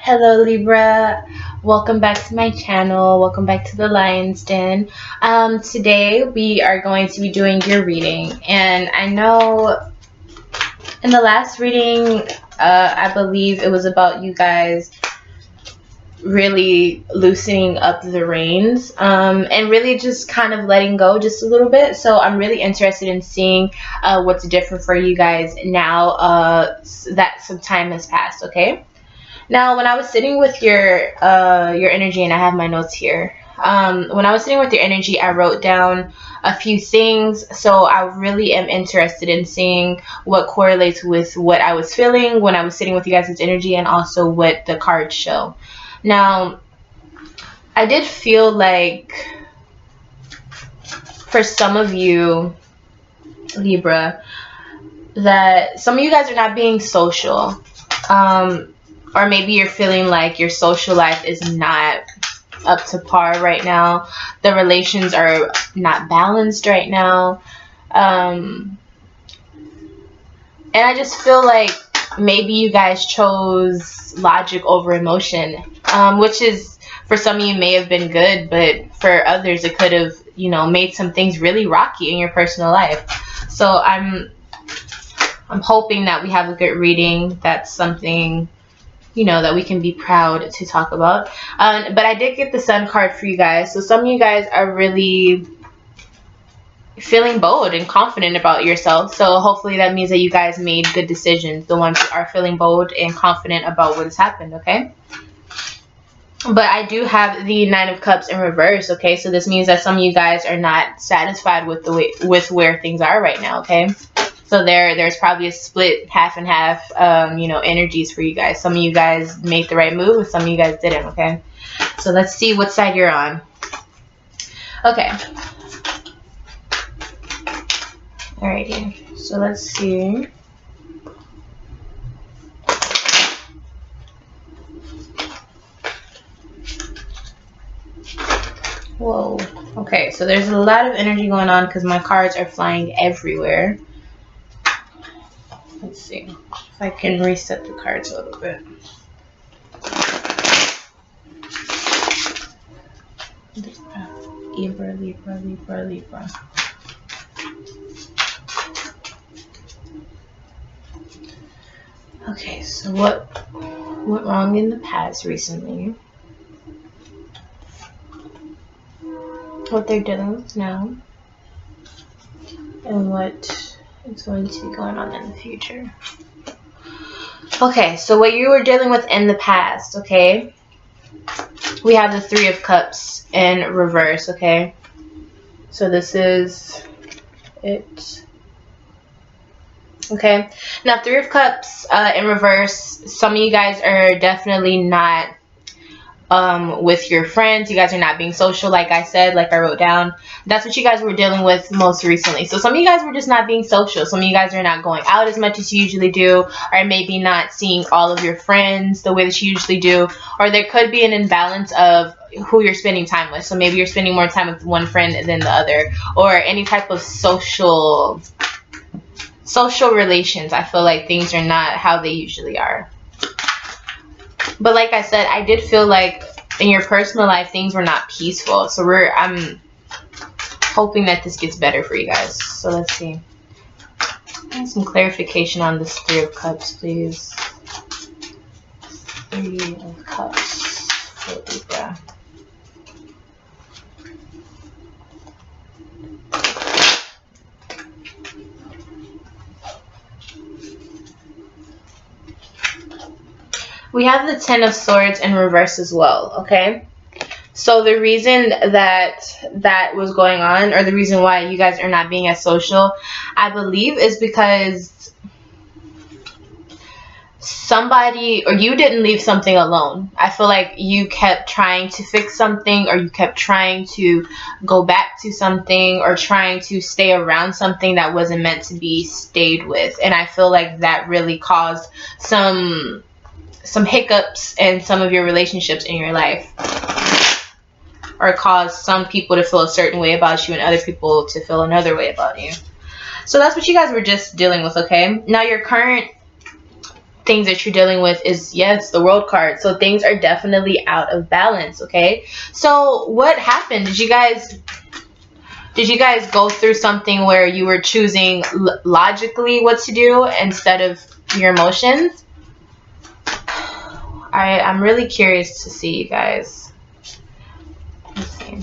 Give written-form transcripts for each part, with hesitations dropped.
Hello Libra, welcome back to my channel, welcome back to the Lion's Den. Today we are going to be doing your reading, and I know in the last reading, I believe it was about you guys really loosening up the reins and really just kind of letting go just a little bit. So I'm really interested in seeing what's different for you guys now that some time has passed, okay? Now, when I was sitting with your energy, and I have my notes here. When I was sitting with your energy, I wrote down a few things. So I really am interested in seeing what correlates with what I was feeling when I was sitting with you guys' energy, and also what the cards show. Now, I did feel like for some of you, Libra, that some of you guys are not being social. Or maybe you're feeling like your social life is not up to par right now. The relations are not balanced right now. And I just feel like maybe you guys chose logic over emotion, which is, for some of you, may have been good, but for others it could have, made some things really rocky in your personal life. So I'm hoping that we have a good reading. That's something that we can be proud to talk about. But I did get the Sun card for you guys. So some of you guys are really feeling bold and confident about yourself. So hopefully that means that you guys made good decisions. The ones who are feeling bold and confident about what has happened, okay? But I do have the Nine of Cups in reverse, okay? So this means that some of you guys are not satisfied with where things are right now, okay? So there's probably a split half and half, energies for you guys. Some of you guys made the right move, and some of you guys didn't, okay? So let's see what side you're on. Okay. Alrighty. So let's see. Whoa. Okay, so there's a lot of energy going on because my cards are flying everywhere. Let's see if I can reset the cards a little bit. Libra, Libra, Libra, Libra. Okay, so what went wrong in the past recently? What they're dealing with now, and what is going to be going on in the future. Okay, so what you were dealing with in the past, okay? We have the Three of Cups in reverse, okay? So this is it. Okay, now Three of Cups in reverse. Some of you guys are definitely not with your friends. You guys are not being social, like I said, like I wrote down. That's what you guys were dealing with most recently. So some of you guys were just not being social. Some of you guys are not going out as much as you usually do, or maybe not seeing all of your friends the way that you usually do, or there could be an imbalance of who you're spending time with. So maybe you're spending more time with one friend than the other, or any type of social relations. I feel like things are not how they usually are. But like I said, I did feel like in your personal life things were not peaceful. So I'm hoping that this gets better for you guys. So let's see. Some clarification on this Three of Cups, please. Three of Cups for Libra. We have the Ten of Swords in reverse as well, okay? So the reason that was going on, or the reason why you guys are not being as social, I believe, is because somebody, or you didn't leave something alone. I feel like you kept trying to fix something, or you kept trying to go back to something, or trying to stay around something that wasn't meant to be stayed with. And I feel like that really caused some hiccups in some of your relationships in your life, or caused some people to feel a certain way about you and other people to feel another way about you. So that's what you guys were just dealing with, okay? Now your current things that you're dealing with is, yes, the World card. So things are definitely out of balance, okay? So what happened? Did you guys go through something where you were choosing logically what to do instead of your emotions? I'm really curious to see, you guys. Let's see.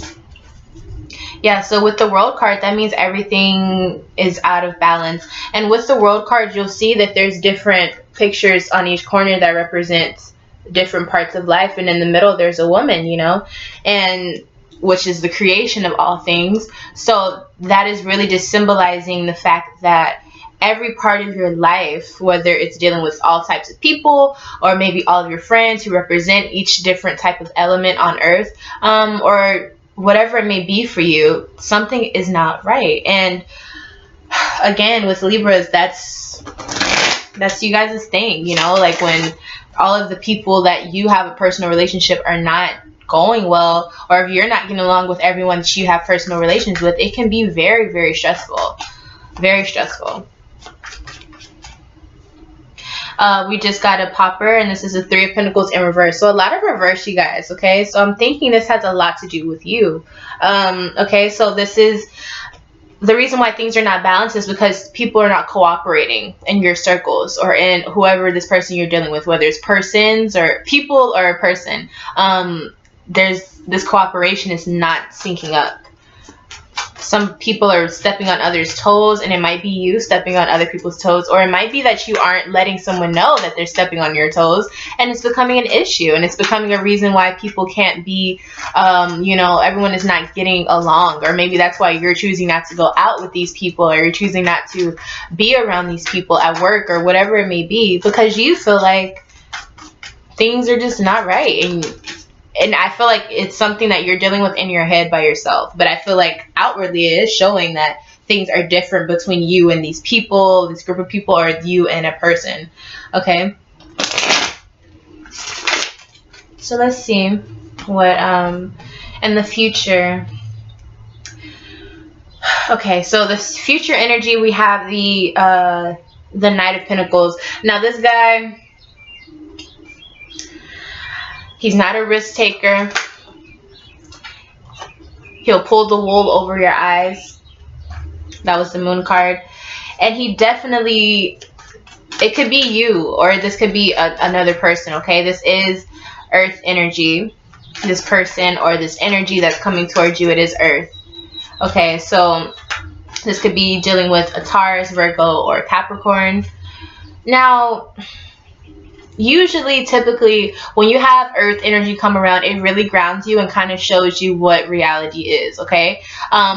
Yeah, so with the World card, that means everything is out of balance. And with the World card, you'll see that there's different pictures on each corner that represents different parts of life. And in the middle, there's a woman, you know, and which is the creation of all things. So that is really just symbolizing the fact that every part of your life, whether it's dealing with all types of people or maybe all of your friends who represent each different type of element on earth, or whatever it may be for you, something is not right. And again, with Libras, that's you guys' thing, you know, like when all of the people that you have a personal relationship are not going well, or if you're not getting along with everyone that you have personal relations with, it can be very, very stressful. Very stressful. We just got a popper, and this is a 3 of Pentacles in reverse. So a lot of reverse, you guys, okay? So I'm thinking this has a lot to do with you. Okay, so this is the reason why things are not balanced is because people are not cooperating in your circles or in whoever this person you're dealing with, whether it's persons or people or a person. There's this cooperation is not syncing up. Some people are stepping on others' toes, and it might be you stepping on other people's toes, or it might be that you aren't letting someone know that they're stepping on your toes, and it's becoming an issue, and it's becoming a reason why people can't be, you know, everyone is not getting along, or maybe that's why you're choosing not to go out with these people, or you're choosing not to be around these people at work, or whatever it may be, because you feel like things are just not right. And I feel like it's something that you're dealing with in your head by yourself. But I feel like outwardly it is showing that things are different between you and these people, this group of people, or you and a person. Okay? So let's see what in the future. Okay, so this future energy, we have the Knight of Pentacles. Now this guy, he's not a risk taker. He'll pull the wool over your eyes. That was the Moon card. And he definitely, it could be you, or this could be another person, okay? This is Earth energy. This person or this energy that's coming towards you, it is Earth. Okay, so this could be dealing with a Taurus, Virgo, or Capricorn. Now, usually, typically, when you have Earth energy come around, it really grounds you and kind of shows you what reality is, okay?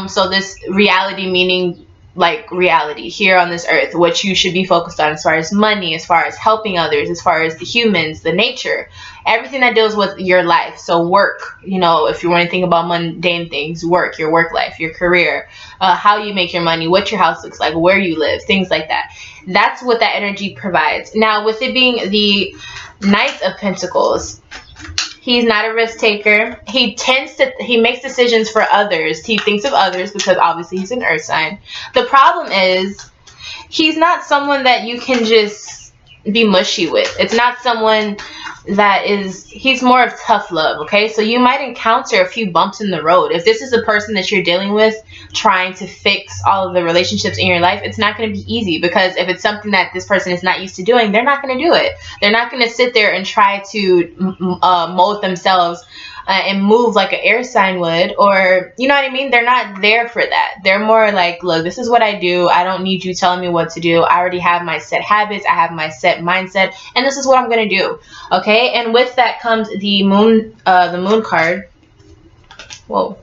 So this reality meaning like reality here on this earth, what you should be focused on as far as money, as far as helping others, as far as the humans, the nature, everything that deals with your life. So work, you know, if you want to think about mundane things, work, your work life, your career, how you make your money, what your house looks like, where you live, things like that. That's what that energy provides. Now, with it being the Knight of Pentacles, he's not a risk taker. He makes decisions for others. He thinks of others because obviously he's an earth sign. The problem is he's not someone that you can just be mushy with. It's not someone that he's more of tough love, okay? So you might encounter a few bumps in the road. If this is a person that you're dealing with trying to fix all of the relationships in your life, it's not going to be easy, because if it's something that this person is not used to doing, they're not going to do it. They're not going to sit there and try to mold themselves and move like an air sign would, or, you know what I mean? They're not there for that. They're more like, look, this is what I do. I don't need you telling me what to do. I already have my set habits. I have my set mindset, and this is what I'm going to do. Okay. And with that comes the moon card. Whoa.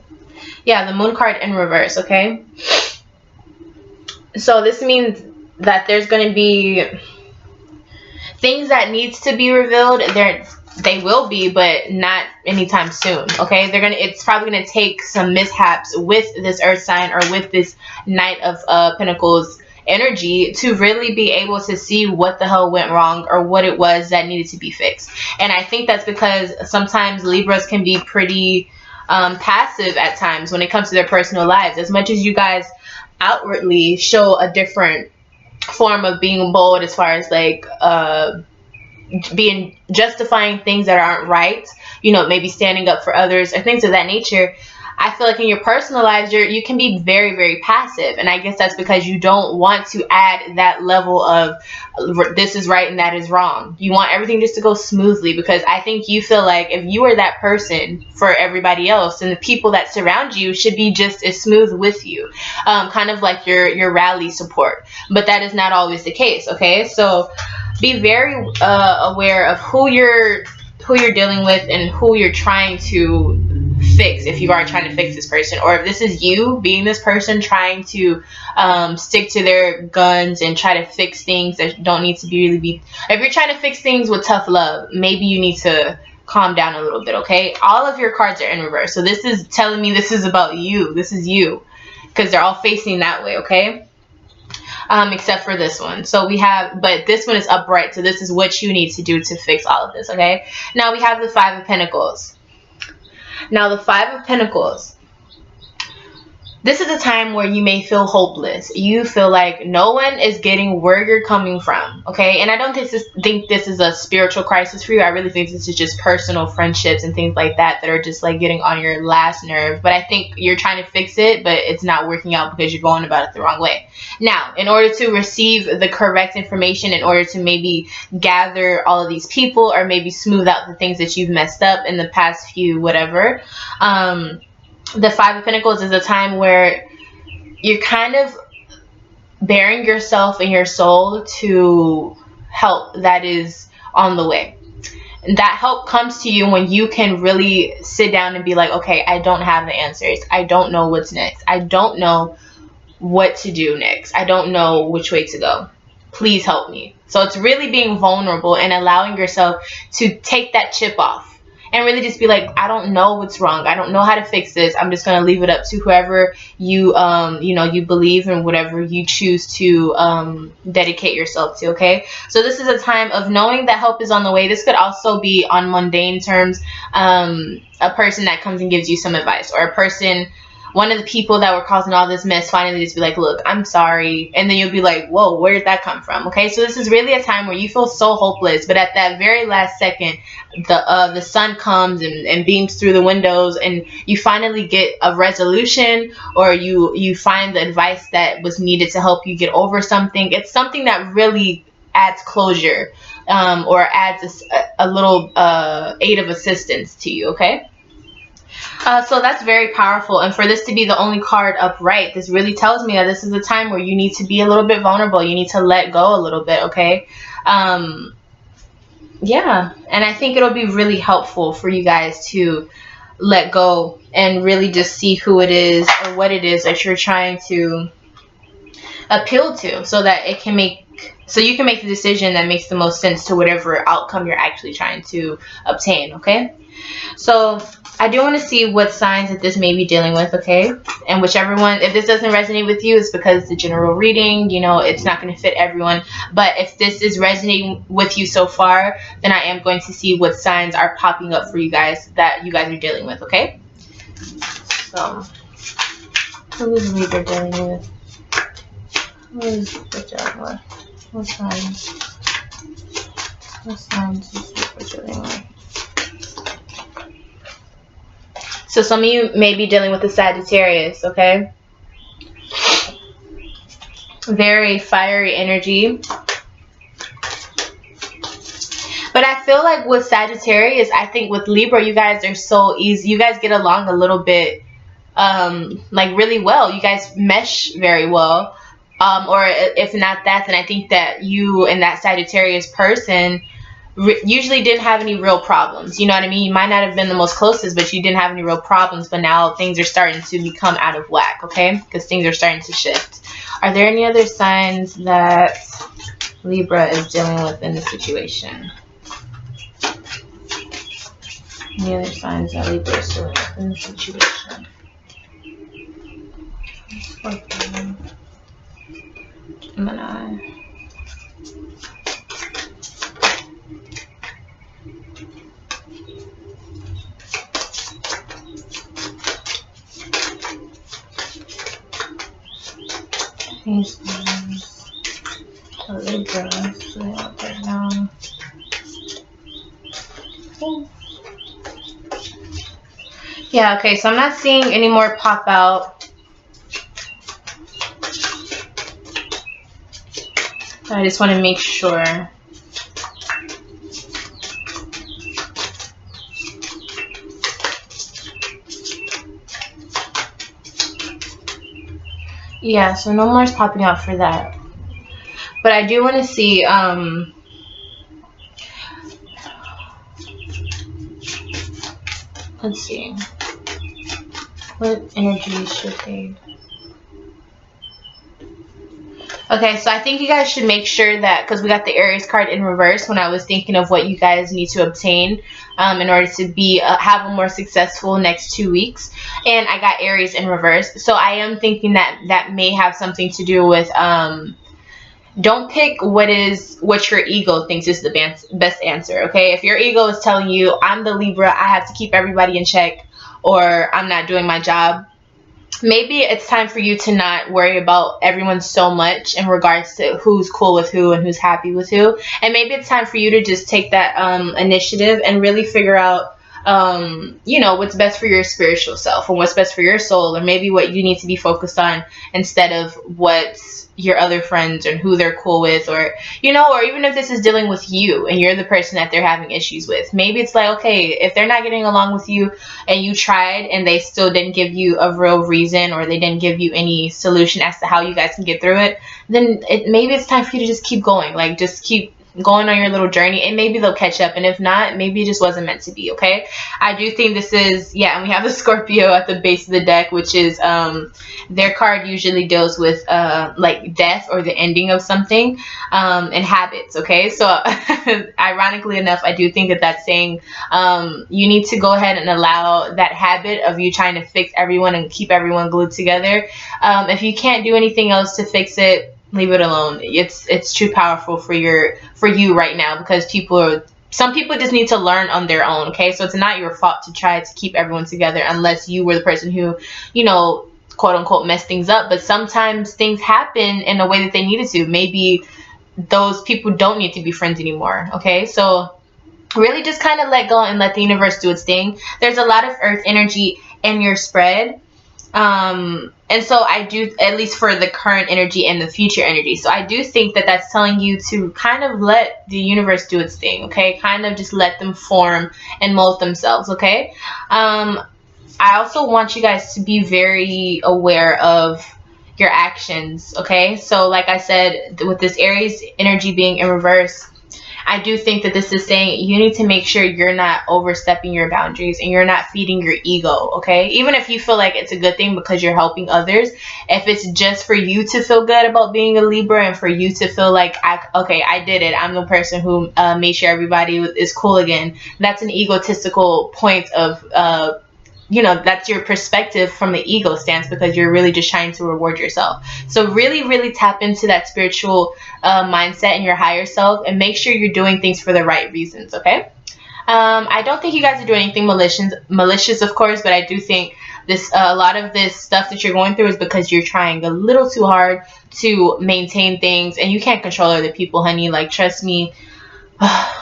Yeah. The Moon card in reverse. Okay. So this means that there's going to be things that needs to be revealed. They will be, but not anytime soon. Okay, it's probably gonna take some mishaps with this earth sign or with this Knight of Pentacles energy to really be able to see what the hell went wrong or what it was that needed to be fixed. And I think that's because sometimes Libras can be pretty passive at times when it comes to their personal lives. As much as you guys outwardly show a different form of being bold as far as like being justifying things that aren't right, you know, maybe standing up for others or things of that nature. I feel like in your personal lives, you can be very, very passive. And I guess that's because you don't want to add that level of this is right and that is wrong. You want everything just to go smoothly, because I think you feel like if you are that person for everybody else, then the people that surround you should be just as smooth with you. Kind of like your rally support. But that is not always the case, okay? So be very aware of who you're dealing with and who you're trying to fix, if you are trying to fix this person, or if this is you being this person trying to stick to their guns and try to fix things that don't need to be if you're trying to fix things with tough love, maybe you need to calm down a little bit, okay? All of your cards are in reverse, so this is telling me this is about you. This is you, because they're all facing that way, okay? Except for this one. So we have, but this one is upright, so this is what you need to do to fix all of this, okay? Now we have the Five of Pentacles. Now the Five of Pentacles, this is a time where you may feel hopeless. You feel like no one is getting where you're coming from, okay? And I don't think this is a spiritual crisis for you. I really think this is just personal friendships and things like that are just like getting on your last nerve. But I think you're trying to fix it, but it's not working out because you're going about it the wrong way. Now, in order to receive the correct information, in order to maybe gather all of these people, or maybe smooth out the things that you've messed up in the past few whatever, the Five of Pentacles is a time where you're kind of bearing yourself and your soul to help that is on the way. And that help comes to you when you can really sit down and be like, okay, I don't have the answers. I don't know what's next. I don't know what to do next. I don't know which way to go. Please help me. So it's really being vulnerable and allowing yourself to take that chip off. And really just be like, I don't know what's wrong. I don't know how to fix this. I'm just going to leave it up to whoever you, you believe in, whatever you choose to dedicate yourself to, okay? So this is a time of knowing that help is on the way. This could also be on mundane terms, a person that comes and gives you some advice, or a person, one of the people that were causing all this mess, finally just be like, look, I'm sorry. And then you'll be like, whoa, where did that come from? Okay, so this is really a time where you feel so hopeless, but at that very last second, the sun comes and beams through the windows, and you finally get a resolution, or you find the advice that was needed to help you get over something. It's something that really adds closure, or adds a little aid of assistance to you, okay? So that's very powerful, and for this to be the only card upright, this really tells me that this is a time where you need to be a little bit vulnerable. You need to let go a little bit, okay? Yeah, and I think it'll be really helpful for you guys to let go and really just see who it is or what it is that you're trying to appeal to, so that you can make the decision that makes the most sense to whatever outcome you're actually trying to obtain, okay? So I do want to see what signs that this may be dealing with, okay? And whichever one, if this doesn't resonate with you, it's because it's a general reading, you know, it's not going to fit everyone. But if this is resonating with you so far, then I am going to see what signs are popping up for you guys that you guys are dealing with, okay? So, who is Libra dealing with? Who is Libra dealing with? What signs? What signs is Libra dealing with? So some of you may be dealing with a Sagittarius, okay? Very fiery energy. But I feel like with Sagittarius, I think with Libra, you guys are so easy. You guys get along a little bit, like really well. You guys mesh very well. Or if not that, then I think that you and that Sagittarius person usually didn't have any real problems. You know what I mean? You might not have been the most closest, but you didn't have any real problems. But now things are starting to become out of whack, okay? Because things are starting to shift. Are there any other signs that Libra is dealing with in the situation? Any other signs that Libra is dealing with in the situation? Scorpio, Gemini. These ones. So Libra, so they want that down. Yeah, okay, so I'm not seeing any more pop out. I just want to make sure. Yeah, so no more is popping out for that. But I do want to see, let's see. What energy should they... Okay, so I think you guys should make sure that, because we got the Aries card in reverse when I was thinking of what you guys need to obtain in order to be have a more successful next 2 weeks, and I got Aries in reverse. So I am thinking that that may have something to do with don't pick what your ego thinks is the best answer. Okay, if your ego is telling you I'm the Libra, I have to keep everybody in check, or I'm not doing my job, maybe it's time for you to not worry about everyone so much in regards to who's cool with who and who's happy with who. And maybe it's time for you to just take that initiative and really figure out, you know, what's best for your spiritual self and what's best for your soul, or maybe what you need to be focused on instead of what your other friends and who they're cool with, or, you know, or even if this is dealing with you and you're the person that they're having issues with. Maybe it's like, okay, if they're not getting along with you and you tried and they still didn't give you a real reason, or they didn't give you any solution as to how you guys can get through it, then maybe it's time for you to just keep going. Like, just keep going on your little journey, and maybe they'll catch up, and if not, maybe it just wasn't meant to be. Okay, I do think this is, yeah. And we have the Scorpio at the base of the deck, which is their card usually deals with like death or the ending of something, and habits. Okay, so ironically enough, I do think that that's saying you need to go ahead and allow that habit of you trying to fix everyone and keep everyone glued together. If you can't do anything else to fix it, leave it alone. It's too powerful for you right now, because some people just need to learn on their own. Okay, so it's not your fault to try to keep everyone together unless you were the person who, you know, quote unquote messed things up. But sometimes things happen in a way that they needed to. Maybe those people don't need to be friends anymore. Okay, so really just kind of let go and let the universe do its thing. There's a lot of earth energy in your spread. And so I do, at least for the current energy and the future energy. So I do think that that's telling you to kind of let the universe do its thing. Okay, kind of just let them form and mold themselves. Okay. I also want you guys to be very aware of your actions. Okay, so like I said, with this Aries energy being in reverse, I do think that this is saying you need to make sure you're not overstepping your boundaries and you're not feeding your ego. Okay, even if you feel like it's a good thing because you're helping others, if it's just for you to feel good about being a Libra and for you to feel like, I did it, I'm the person who made sure everybody is cool again, that's an egotistical point of you know, that's your perspective from the ego stance, because you're really just trying to reward yourself. So really tap into that spiritual mindset and your higher self, and make sure you're doing things for the right reasons. Okay, I don't think you guys are doing anything malicious, of course, but I do think this a lot of this stuff that you're going through is because you're trying a little too hard to maintain things, and you can't control other people, honey. Like, trust me.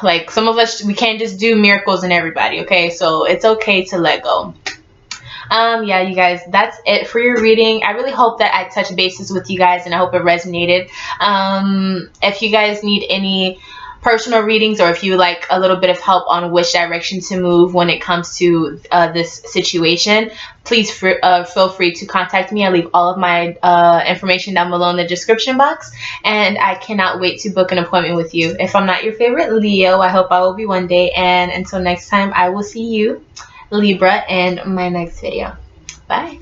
Like, some of us, we can't just do miracles in everybody. Okay, so it's okay to let go. Yeah, you guys, that's it for your reading. I really hope that I touched bases with you guys, and I hope it resonated. If you guys need any personal readings, or if you like a little bit of help on which direction to move when it comes to this situation, please feel free to contact me. I leave all of my information down below in the description box, and I cannot wait to book an appointment with you. If I'm not your favorite Leo, I hope I will be one day. And until next time, I will see you, Libra, in my next video. Bye.